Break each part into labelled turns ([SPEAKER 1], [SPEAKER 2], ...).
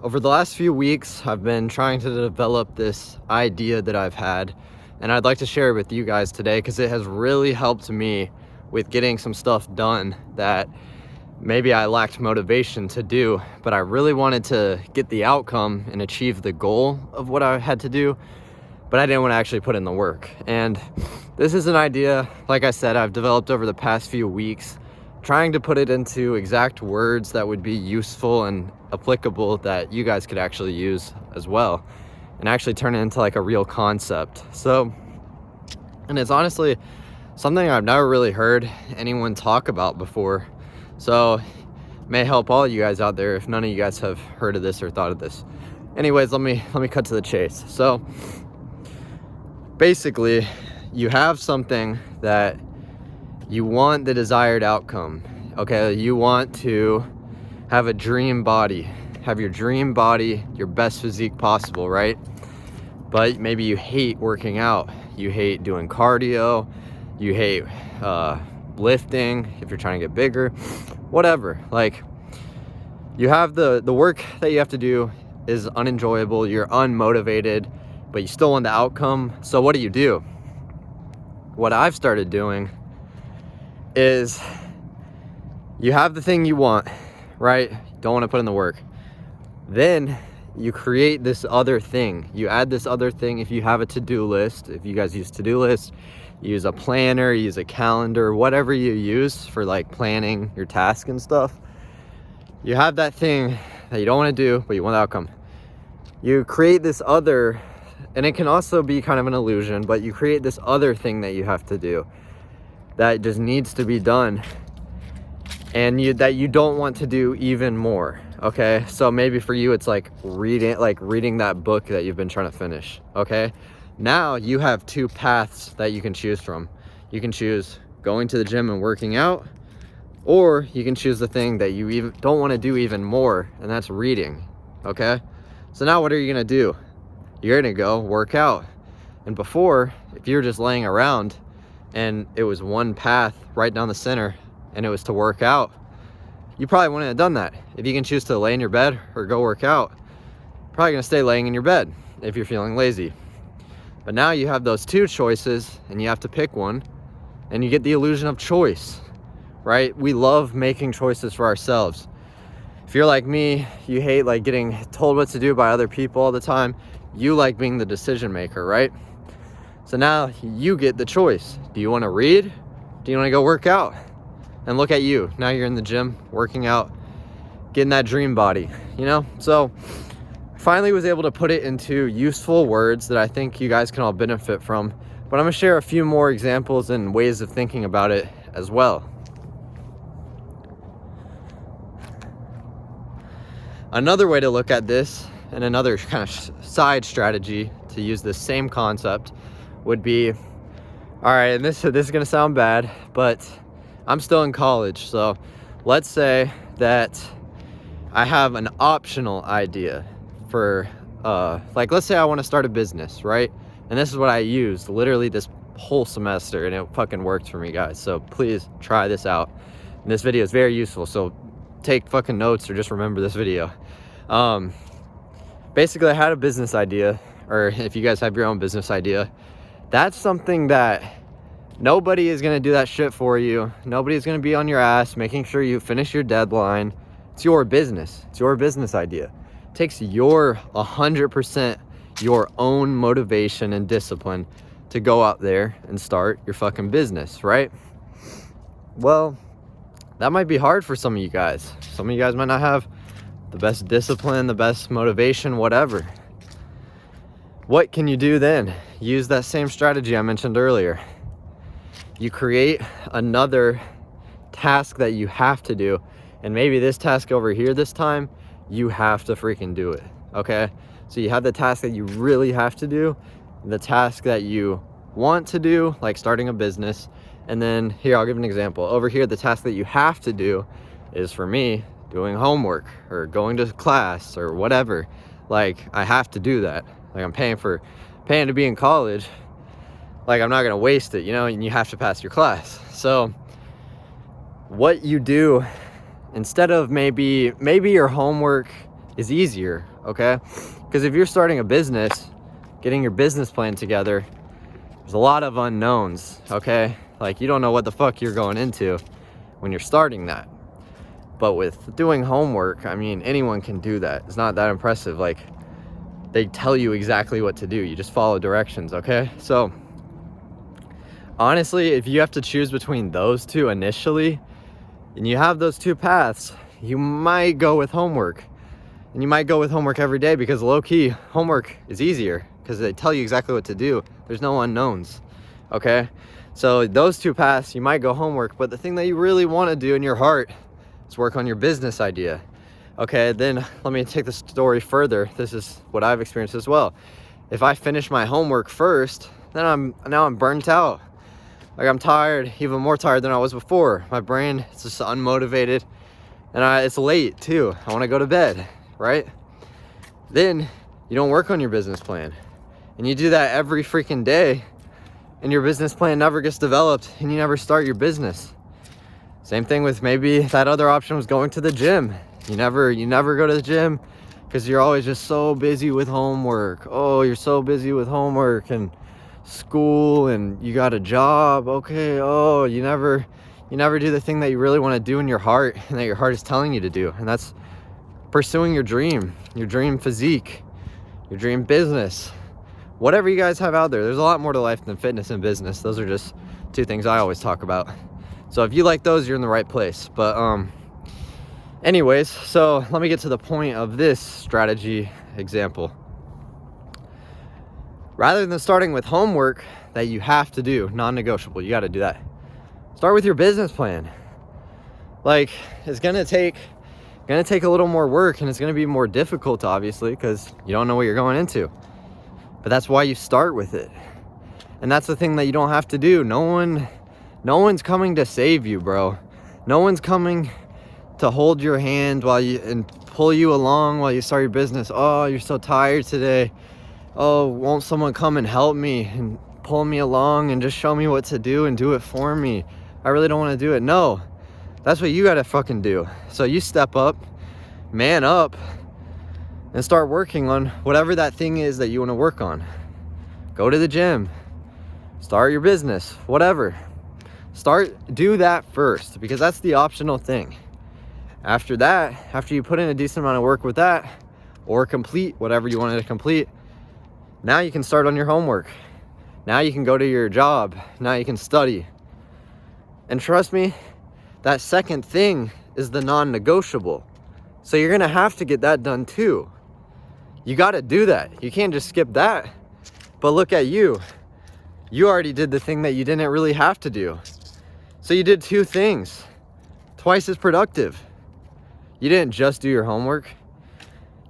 [SPEAKER 1] over the last few weeks, I've been trying to develop this idea that I've had, and I'd like to share it with you guys today because it has really helped me with getting some stuff done that maybe I lacked motivation to do, but I really wanted to get the outcome and achieve the goal of what I had to do, but I didn't want to actually put in the work. And this is an idea, like I said, I've developed over the past few weeks, trying to put it into exact words that would be useful and applicable that you guys could actually use as well, and actually turn it into like a real concept. So, and it's honestly something I've never really heard anyone talk about before. So it may help all you guys out there if none of you guys have heard of this or thought of this. Anyways, let me cut to the chase. So basically, you have something that you want the desired outcome. Okay, you want to have a dream body, have your dream body, your best physique possible, right? But maybe you hate working out, you hate doing cardio, you hate lifting if you're trying to get bigger, whatever. Like, you have the work that you have to do is unenjoyable, you're unmotivated, but you still want the outcome. So what do? What I've started doing is, you have the thing you want, right? Don't want to put in the work. Then you create this other thing. You add this other thing. If you have a to-do list, if you guys use to-do lists, use a planner, use a calendar, whatever you use for like planning your task and stuff. You have that thing that you don't want to do, but you want the outcome. You create this other, and it can also be kind of an illusion, but you create this other thing that you have to do that just needs to be done, and that you don't want to do even more. Okay, so maybe for you it's like reading that book that you've been trying to finish. Okay, now you have two paths that you can choose from. You can choose going to the gym and working out, or you can choose the thing that you even don't want to do even more, and that's reading. Okay, so now what are you gonna do? You're gonna go work out. And before, if you were just laying around and it was one path right down the center and it was to work out, you probably wouldn't have done that. If you can choose to lay in your bed or go work out, you're probably gonna stay laying in your bed if you're feeling lazy. But now you have those two choices and you have to pick one, and you get the illusion of choice, right? We love making choices for ourselves. If you're like me, you hate like getting told what to do by other people all the time. You like being the decision maker, right? So now you get the choice. Do you want to read? Do you want to go work out? And look at you. Now you're in the gym, working out, getting that dream body, you know? So I finally was able to put it into useful words that I think you guys can all benefit from. But I'm going to share a few more examples and ways of thinking about it as well. Another way to look at this, and another kind of side strategy to use this same concept, would be, all right, and this is going to sound bad, but I'm still in college. So let's say that I have an optional idea for, like, let's say I want to start a business, right? And this is what I used literally this whole semester, and it fucking worked for me, guys. So please try this out. And this video is very useful, so take fucking notes or just remember this video. Basically, I had a business idea, or if you guys have your own business idea, that's something that nobody is going to do that shit for you. Nobody is going to be on your ass making sure you finish your deadline. It's your business. It's your business idea. It takes your 100% your own motivation and discipline to go out there and start your fucking business, right? Well, that might be hard for some of you guys. Some of you guys might not have the best discipline, the best motivation, whatever. What can you do then? Use that same strategy I mentioned earlier. You create another task that you have to do, and maybe this task over here this time, you have to freaking do it, okay? So you have the task that you really have to do, the task that you want to do, like starting a business, and then here, I'll give an example. Over here, the task that you have to do is, for me, doing homework or going to class or whatever. Like, I have to do that. Like, I'm paying to be in college. Like, I'm not gonna waste it, you know, and you have to pass your class. So what you do, instead of maybe your homework is easier, okay? Because if you're starting a business, getting your business plan together, there's a lot of unknowns, okay? Like, you don't know what the fuck you're going into when you're starting that. But with doing homework, I mean, anyone can do that. It's not that impressive. Like, they tell you exactly what to do. You just follow directions, okay? So honestly, if you have to choose between those two initially, and you have those two paths, you might go with homework. And you might go with homework every day, because low-key, homework is easier because they tell you exactly what to do. There's no unknowns, okay? So those two paths, you might go homework, but the thing that you really want to do in your heart is work on your business idea. Okay, then let me take the story further. This is what I've experienced as well. If I finish my homework first, then I'm burnt out. Like, I'm tired, even more tired than I was before. My brain is just unmotivated, and it's late too. I want to go to bed, right? Then you don't work on your business plan, and you do that every freaking day, and your business plan never gets developed, and you never start your business. Same thing with maybe that other option was going to the gym. You never go to the gym because you're always just so busy with homework. Oh, you're so busy with homework and school, and you got a job. Okay. Oh, you never do the thing that you really want to do in your heart, and that your heart is telling you to do. And that's pursuing your dream physique, your dream business, whatever you guys have out there. There's a lot more to life than fitness and business. Those are just two things I always talk about. So if you like those, you're in the right place. But anyways, so let me get to the point of this strategy example. Rather than starting with homework that you have to do, non-negotiable, you got to do that. Start with your business plan. Like, it's gonna take a little more work, and it's gonna be more difficult, obviously, because you don't know what you're going into. But that's why you start with it. And that's the thing that you don't have to do. No one's coming to save you, bro. No one's coming to hold your hand and pull you along while you start your business. Oh, you're so tired today. Oh, won't someone come and help me and pull me along and just show me what to do and do it for me? I really don't want to do it. No, that's what you gotta fucking do. So you step up, man up, and start working on whatever that thing is that you want to work on. Go to the gym, start your business, whatever. Do that first, because that's the optional thing. After that, after you put in a decent amount of work with that, or complete whatever you wanted to complete, now you can start on your homework. Now you can go to your job. Now you can study. And trust me, that second thing is the non-negotiable. So you're gonna have to get that done too. You gotta do that. You can't just skip that. But look at you. You already did the thing that you didn't really have to do. So you did two things, twice as productive. You didn't just do your homework.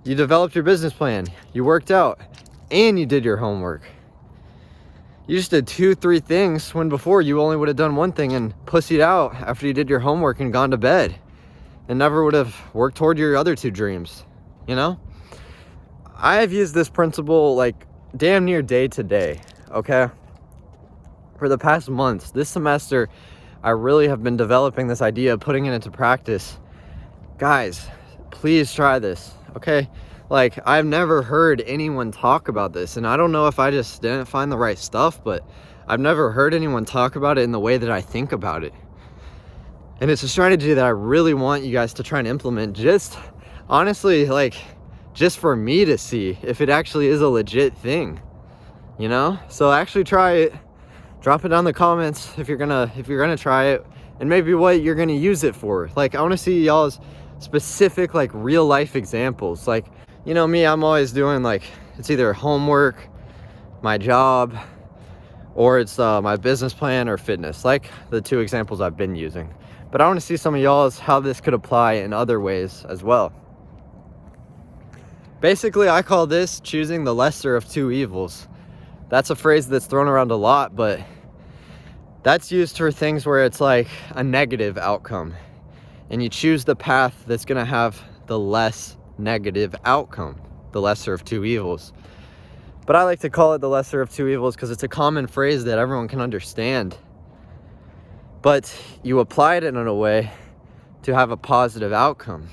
[SPEAKER 1] You developed your business plan. You worked out, and you did your homework. You just did 2-3 things, when before you only would have done one thing and pussied out after you did your homework and gone to bed, and never would have worked toward your other two dreams, you know? I have used this principle like damn near day to day, okay? For the past months, this semester, I really have been developing this idea of putting it into practice. Guys, please try this, okay? Like, I've never heard anyone talk about this, and I don't know if I just didn't find the right stuff, but I've never heard anyone talk about it in the way that I think about it. And it's a strategy that I really want you guys to try and implement, just honestly, like, just for me to see if it actually is a legit thing, you know? So actually try it. Drop it down in the comments if you're gonna try it, and maybe what you're gonna use it for. Like, I want to see y'all's specific, like, real life examples. Like, you know me, I'm always doing, like, it's either homework, my job, or it's my business plan or fitness, like the two examples I've been using. But I want to see some of y'all's, how this could apply in other ways as well. Basically, I call this choosing the lesser of two evils. That's a phrase that's thrown around a lot, but that's used for things where it's like a negative outcome, and you choose the path that's going to have the less negative outcome, the lesser of two evils. But I like to call it the lesser of two evils because it's a common phrase that everyone can understand. But you apply it in a way to have a positive outcome,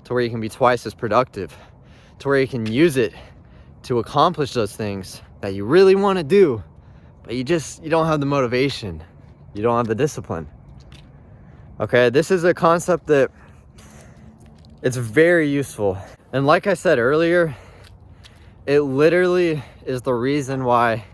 [SPEAKER 1] to to where you can be twice as productive, to where you can use it to accomplish those things that you really want to do, but you don't have the motivation. You don't have the discipline. Okay, this is a concept that it's very useful. And like I said earlier, it literally is the reason why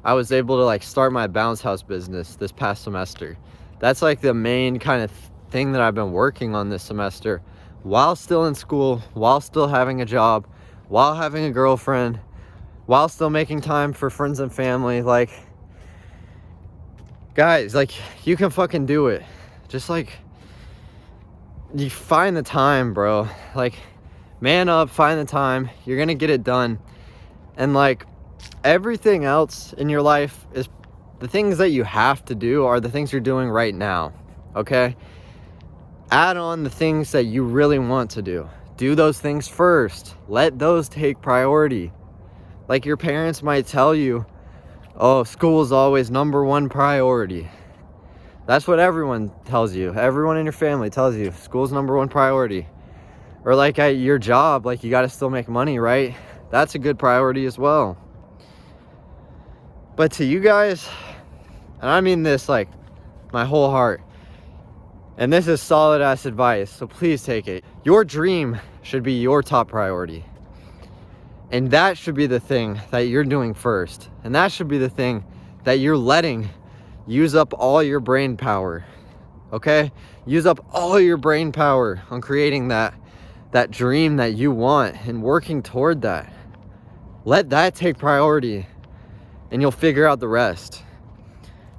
[SPEAKER 1] I was able to like start my bounce house business this past semester. That's like the main kind of thing that I've been working on this semester while still in school, while still having a job, while having a girlfriend, while still making time for friends and family. Like, guys, like, you can fucking do it. Just like, you find the time, bro. Like, man up, find the time. You're gonna get it done. And like, everything else in your life is the things that you have to do are the things you're doing right now. Okay, add on the things that you really want to do. Do those things first. Let those take priority. Like, your parents might tell you, oh, school is always number one priority. That's what everyone tells you. Everyone in your family tells you school's number one priority. Or like at your job, like, you got to still make money, right? That's a good priority as well. But to you guys, and I mean this like my whole heart, and this is solid ass advice, so please take it. Your dream should be your top priority. And that should be the thing that you're doing first. And that should be the thing that you're letting use up all your brain power. Okay? Use up all your brain power on creating that dream that you want and working toward that. Let that take priority, and you'll figure out the rest.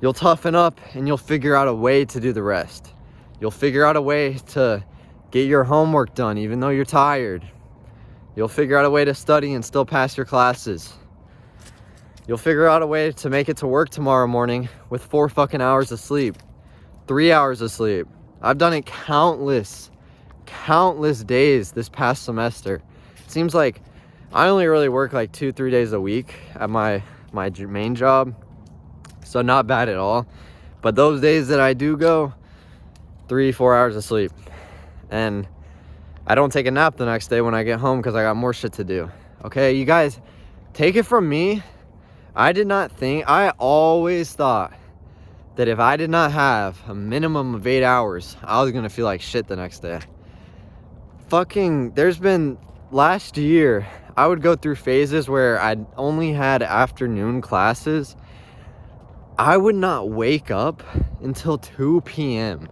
[SPEAKER 1] You'll toughen up and you'll figure out a way to do the rest. You'll figure out a way to get your homework done even though you're tired. You'll figure out a way to study and still pass your classes. You'll figure out a way to make it to work tomorrow morning with 4 fucking hours of sleep, 3 hours of sleep. I've done it countless days this past semester. It seems like I only really work like 2-3 days a week at my main job, so not bad at all. But those days that I do go, 3-4 hours of sleep, and I don't take a nap the next day when I get home because I got more shit to do. Okay, you guys, take it from me, I always thought that if I did not have a minimum of 8 hours, I was gonna feel like shit the next day. There's been, last year, I would go through phases where I only had afternoon classes. I would not wake up until 2 p.m.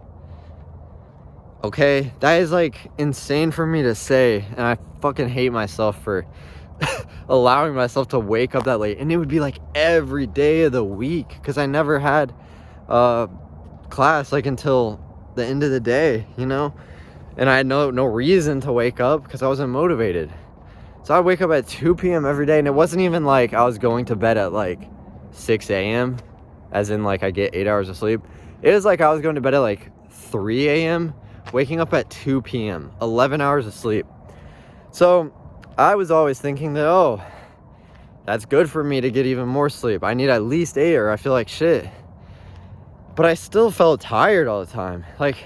[SPEAKER 1] Okay, that is like insane for me to say, and I fucking hate myself for allowing myself to wake up that late. And it would be like every day of the week because I never had class like until the end of the day, you know, and I had no reason to wake up because I wasn't motivated. So I'd wake up at 2 p.m. every day, and it wasn't even like I was going to bed at like 6 a.m. as in like I get 8 hours of sleep. It was like I was going to bed at like 3 a.m. waking up at 2 p.m. 11 hours of sleep. So I was always thinking that, oh, that's good for me to get even more sleep. I need at least 8 or I feel like shit. But I still felt tired all the time. Like,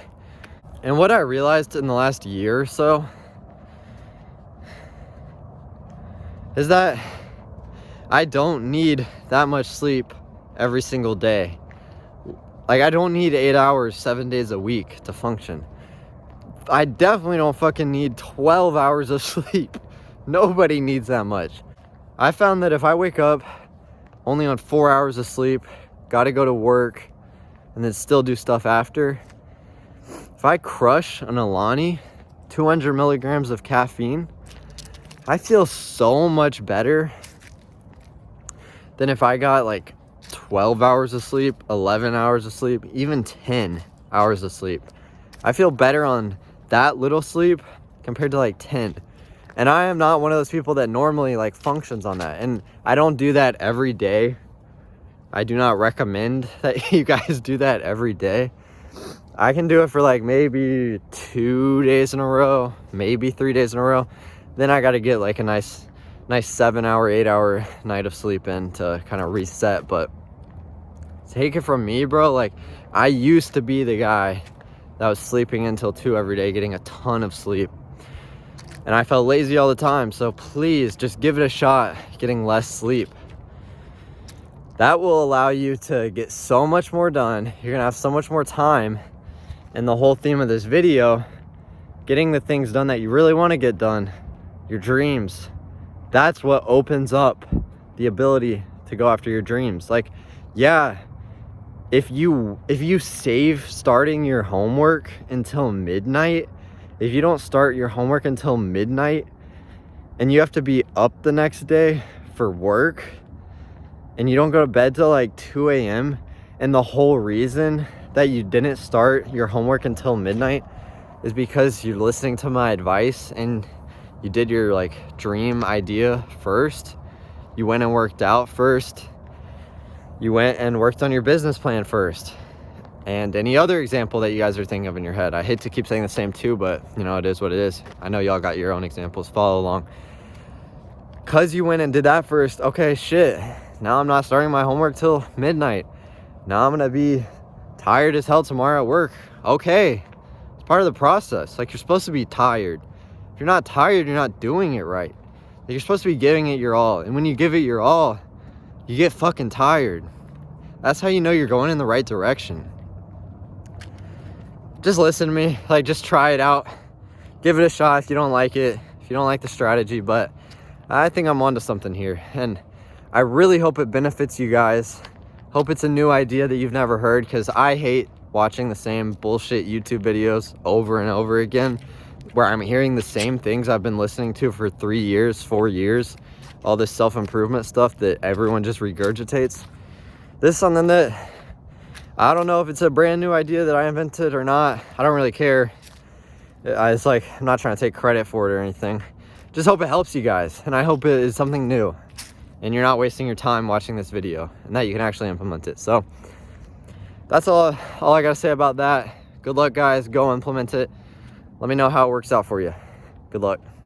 [SPEAKER 1] and what I realized in the last year or so is that I don't need that much sleep every single day. Like, I don't need 8 hours 7 days a week to function. I definitely don't fucking need 12 hours of sleep. Nobody needs that much. I found that if I wake up only on 4 hours of sleep, gotta go to work, and then still do stuff after, if I crush an Alani, 200 milligrams of caffeine, I feel so much better than if I got like 12 hours of sleep, 11 hours of sleep, even 10 hours of sleep. I feel better on that little sleep compared to like 10. And I am not one of those people that normally like functions on that. And I don't do that every day. I do not recommend that you guys do that every day. I can do it for like maybe 2 days in a row, maybe 3 days in a row. Then I got to get like a nice 7 hour, 8 hour night of sleep in to kind of reset. But take it from me, bro. Like, I used to be the guy that was sleeping until 2 every day, getting a ton of sleep. and I felt lazy all the time. So please just give it a shot, getting less sleep. That will allow you to get so much more done. You're gonna have so much more time. And the whole theme of this video, getting the things done that you really want to get done, your dreams, that's what opens up the ability to go after your dreams. Like, yeah, if you save starting your homework until midnight, if you don't start your homework until midnight and you have to be up the next day for work and you don't go to bed till like 2 a.m. and the whole reason that you didn't start your homework until midnight is because you're listening to my advice and you did your like dream idea first, you went and worked out first, you went and worked on your business plan first, and any other example that you guys are thinking of in your head. I hate to keep saying the same too, but you know, it is what it is. I know y'all got your own examples, follow along. Cause you went and did that first, okay, shit, now I'm not starting my homework till midnight. Now I'm gonna be tired as hell tomorrow at work. Okay, it's part of the process. Like, you're supposed to be tired. If you're not tired, you're not doing it right. Like, you're supposed to be giving it your all, and when you give it your all, you get fucking tired. That's how you know you're going in the right direction. Just listen to me, like, just try it out, give it a shot if you don't like it, if you don't like the strategy. But I think I'm onto something here, and I really hope it benefits you guys. Hope it's a new idea that you've never heard, because I hate watching the same bullshit YouTube videos over and over again, where I'm hearing the same things I've been listening to for 3 years, 4 years, all this self-improvement stuff that everyone just regurgitates. This is something that, I don't know if it's a brand new idea that I invented or not. I don't really care. It's like, I'm not trying to take credit for it or anything. Just hope it helps you guys, and I hope it is something new, and you're not wasting your time watching this video, and that you can actually implement it. So that's all I gotta say about that. Good luck, guys. Go implement it. Let me know how it works out for you. Good luck.